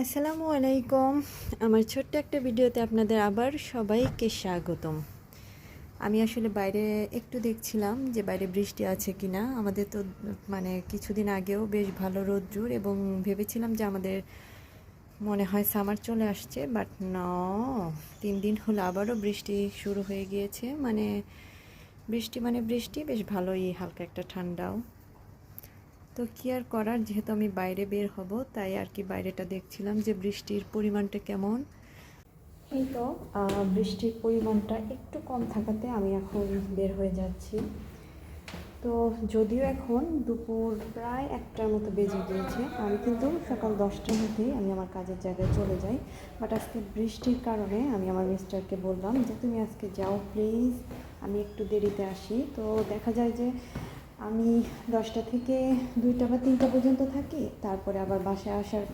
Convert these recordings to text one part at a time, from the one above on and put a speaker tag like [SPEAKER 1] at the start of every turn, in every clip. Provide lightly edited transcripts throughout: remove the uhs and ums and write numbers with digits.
[SPEAKER 1] আসসালামু আলাইকুম। আমার ছোট্ট একটা ভিডিওতে আপনাদের আবার সবাইকে স্বাগতম। আমি আসলে বাইরে একটু দেখছিলাম যে বাইরে বৃষ্টি আছে কি না। আমাদের তো কিছুদিন আগেও বেশ ভালো রোদ্দুর এবং ভেবেছিলাম যে আমাদের মনে হয় সামার চলে আসছে, বাট না, 3 দিন হলো আবারও বৃষ্টি শুরু হয়ে গিয়েছে। বৃষ্টি বেশ ভালোই, হালকা একটা ঠান্ডাও। তো কী আর করার, যেহেতু আমি বাইরে বের হব তাই আর কি বাইরেটা দেখছিলাম যে বৃষ্টির পরিমাণটা কেমন। এই তো বৃষ্টির পরিমাণটা একটু কম থাকাতে আমি এখন বের হয়ে যাচ্ছি। তো যদিও এখন দুপুর প্রায় 1টার মতো বেজে গিয়েছে, আমি কিন্তু সকাল 10টার মধ্যেই আমি আমার কাজের জায়গায় চলে যাই। বাট আজকে বৃষ্টির কারণে আমি আমার মিস্টারকে বললাম যে তুমি আজকে যাও প্লিজ, আমি একটু দেরিতে আসি। তো দেখা যায় যে আমি 10টা থেকে 2টা বা 3টা পর্যন্ত থাকি, তারপরে আবার বাসায় আসার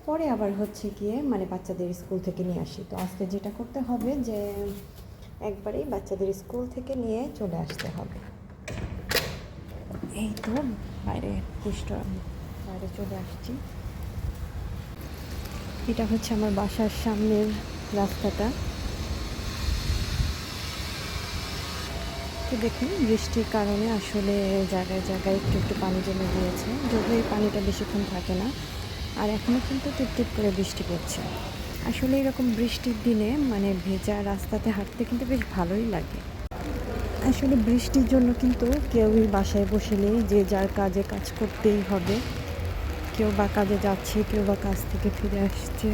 [SPEAKER 1] পরে আবার হচ্ছে গিয়ে বাচ্চাদের স্কুল থেকে নিয়ে আসি। তো আজকে যেটা করতে হবে যে একবারেই বাচ্চাদের স্কুল থেকে নিয়ে চলে আসতে হবে। এই তো বাইরে বাইরে চলে আসছি। এটা হচ্ছে আমার বাসার সামনের রাস্তাটা। তো দেখুন, বৃষ্টির কারণে আসলে জায়গায় জায়গায় একটু একটু পানি জমে গিয়েছে, যদিও এই পানিটা বেশিক্ষণ থাকে না। আর এখনও কিন্তু টিপটিপ করে বৃষ্টি পড়ছে। আসলে এরকম বৃষ্টির দিনে ভেজা রাস্তাতে হাঁটতে কিন্তু বেশ ভালোই লাগে। আসলে বৃষ্টির জন্য কিন্তু কেউই বাসায় বসে নেই, যে যার কাজে কাজ করতেই হবে। কেউ বা কাজে যাচ্ছে, কেউ বা কাজ থেকে ফিরে আসছে।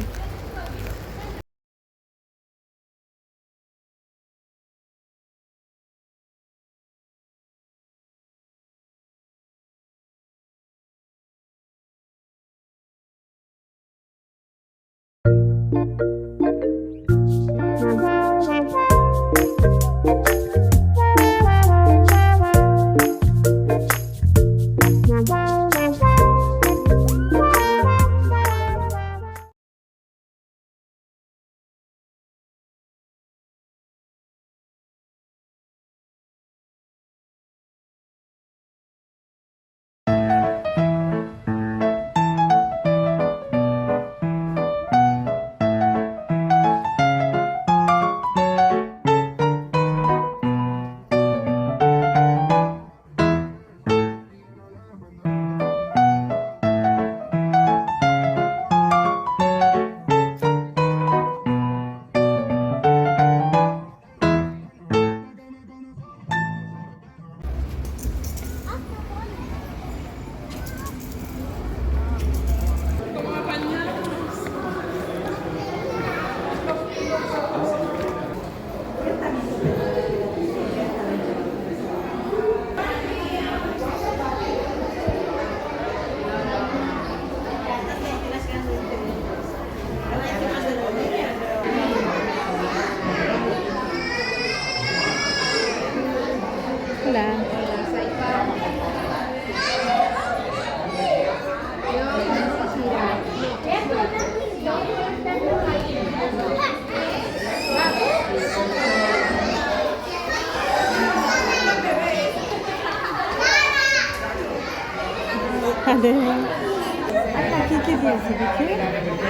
[SPEAKER 1] কি দিয়েছি দেখি?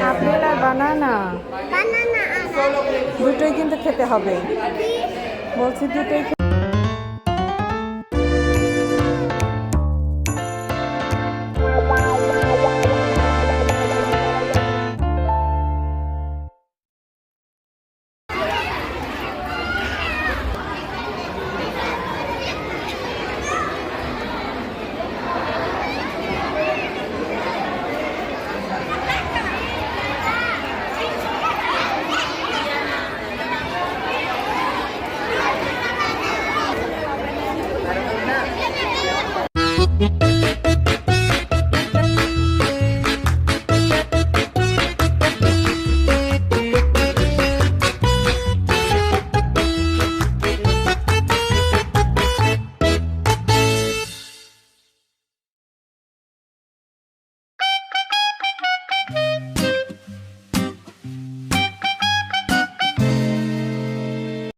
[SPEAKER 1] আপেল আর বানানা, দুটোই কিন্তু খেতে হবে বলছি, দুটোই।